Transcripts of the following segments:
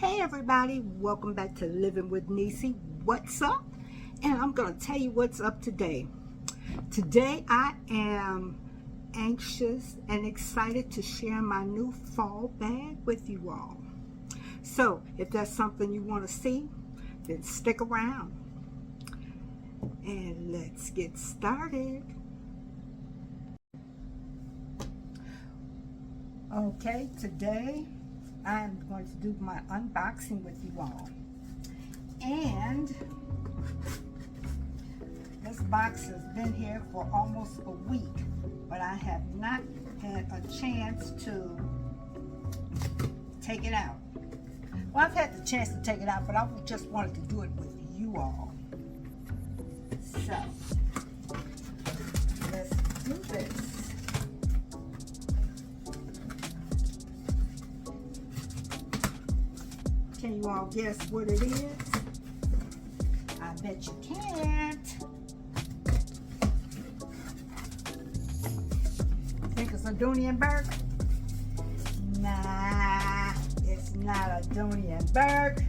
Hey everybody, welcome back to Living with Niecy. What's up? And I'm going to tell you what's up today. Today I am anxious and excited to share my new fall bag with you all. So if that's something you want to see, then stick around. And let's get started. Okay, today I'm going to do my unboxing with you all. And this box has been here for almost a week, but I have not had a chance to take it out. Well, I've had the chance to take it out, but I just wanted to do it with you all. So, let's do this. Can you all guess what it is? I bet you can't. Think it's a Dooney and Bourke? Nah, it's not a Dooney and Bourke.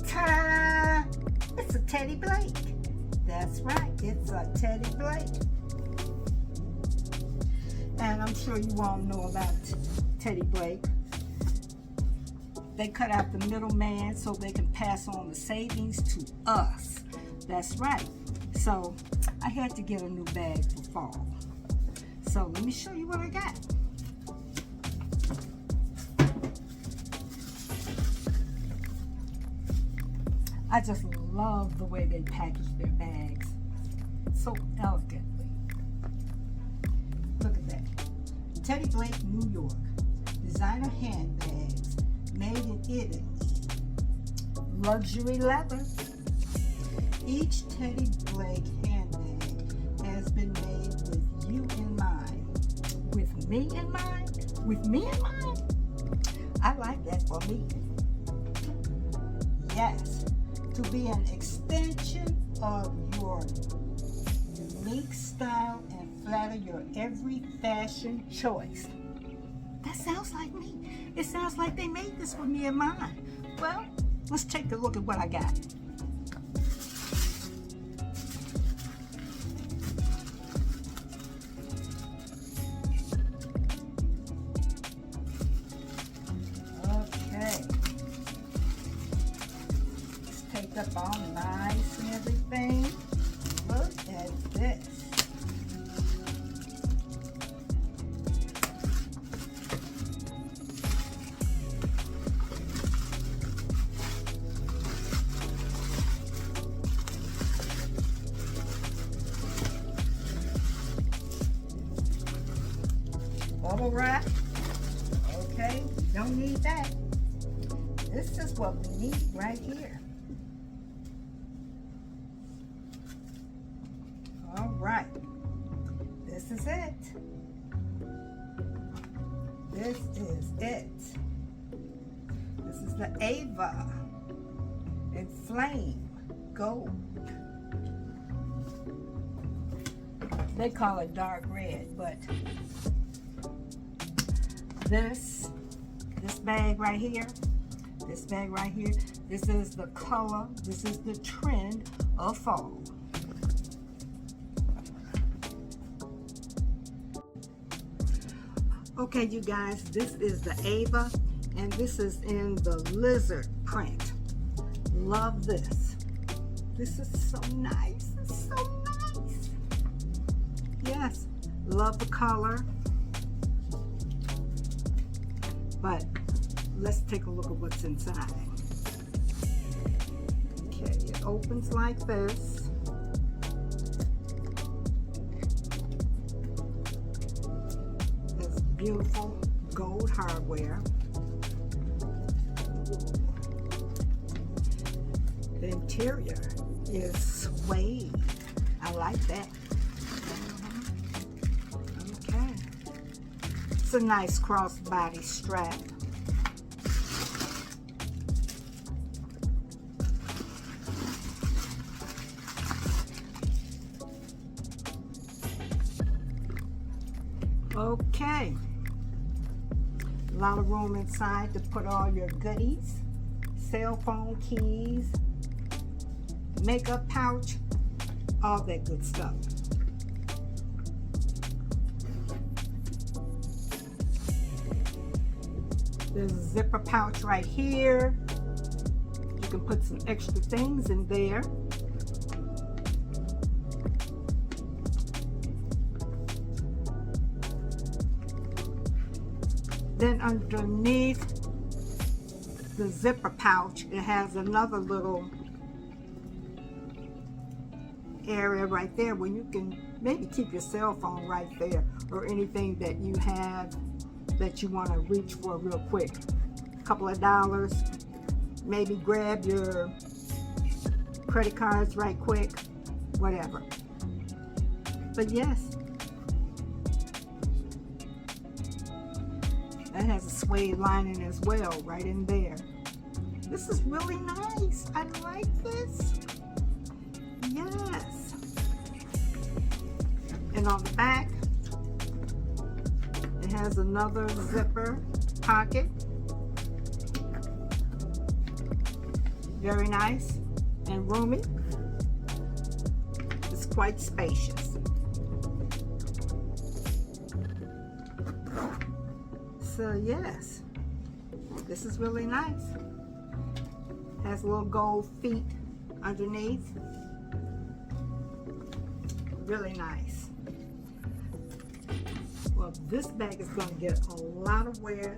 Ta-da! It's a Teddy Blake. That's right, it's a Teddy Blake. And I'm sure you all know about Teddy Blake. They cut out the middleman so they can pass on the savings to us. That's right. So I had to get a new bag for fall. So let me show you what I got. I just love the way they package their bags so elegantly. Look at that. Teddy Blake, New York. Designer handbags made in Italy. Luxury leather. Each Teddy Blake handbag has been made with you in mind. With me in mind? With me in mind? I like that for me. Yes. To be an extension of your unique style and flatter your every fashion choice. That sounds like me. It sounds like they made this with me in mind. Well, let's take a look at what I got. Up all nice and everything. Look at this. Bubble wrap. Okay, don't need that. This is what we need right here. All right, this is it. This is it. This is the Ava in Flame Gold. They call it dark red, but this bag right here, this is the color, this is the trend of fall. Okay, you guys, this is the Ava, and this is in the lizard print. Love this. This is so nice. It's so nice. Yes, love the color. But let's take a look at what's inside. Okay, it opens like this. Beautiful gold hardware. The interior is suede. I like that. Okay. It's a nice crossbody strap. Okay, a lot of room inside to put all your goodies, cell phone, keys, makeup pouch, all that good stuff. There's a zipper pouch right here. You can put some extra things in there. Then underneath the zipper pouch, it has another little area right there where you can maybe keep your cell phone right there, or anything that you have that you want to reach for real quick. A couple of dollars, maybe grab your credit cards right quick, whatever. But yes, that has a suede lining as well right in there. This is really nice. I like this. Yes. And on the back, it has another zipper pocket. Very nice and roomy. It's quite spacious. So yes, this is really nice. Has little gold feet underneath. Really nice. Well, this bag is going to get a lot of wear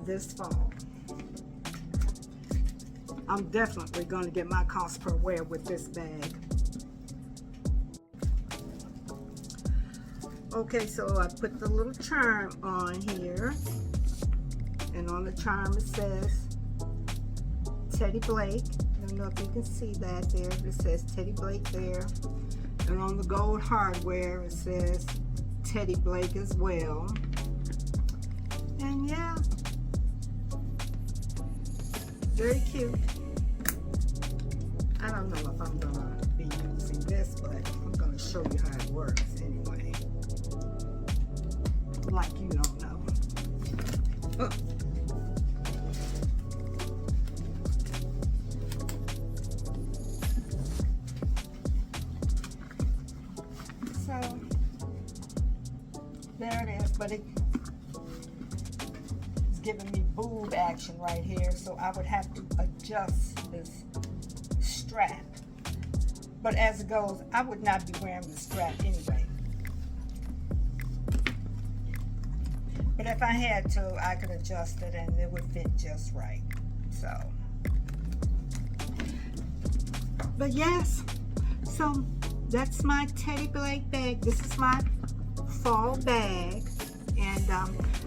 this fall. I'm definitely going to get my cost per wear with this bag. Okay, so I put the little charm on here, and on the charm it says Teddy Blake. I don't know if you can see that there. It says Teddy Blake there. And on the gold hardware it says Teddy Blake as well. And yeah, very cute. I don't know if I'm gonna be using this, but I'm gonna show you how it works anyway. Like you don't know. So there it is, but it's giving me boob action right here, so I would have to adjust this strap. But as it goes, I would not be wearing the strap anyway. But if I had to, I could adjust it and it would fit just right. So, but yes, so that's my Teddy Blake bag. This is my fall bag, and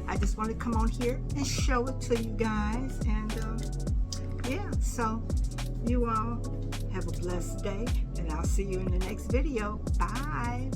I just want to come on here and show it to you guys. And yeah, so you all have a blessed day, and I'll see you in the next video. Bye.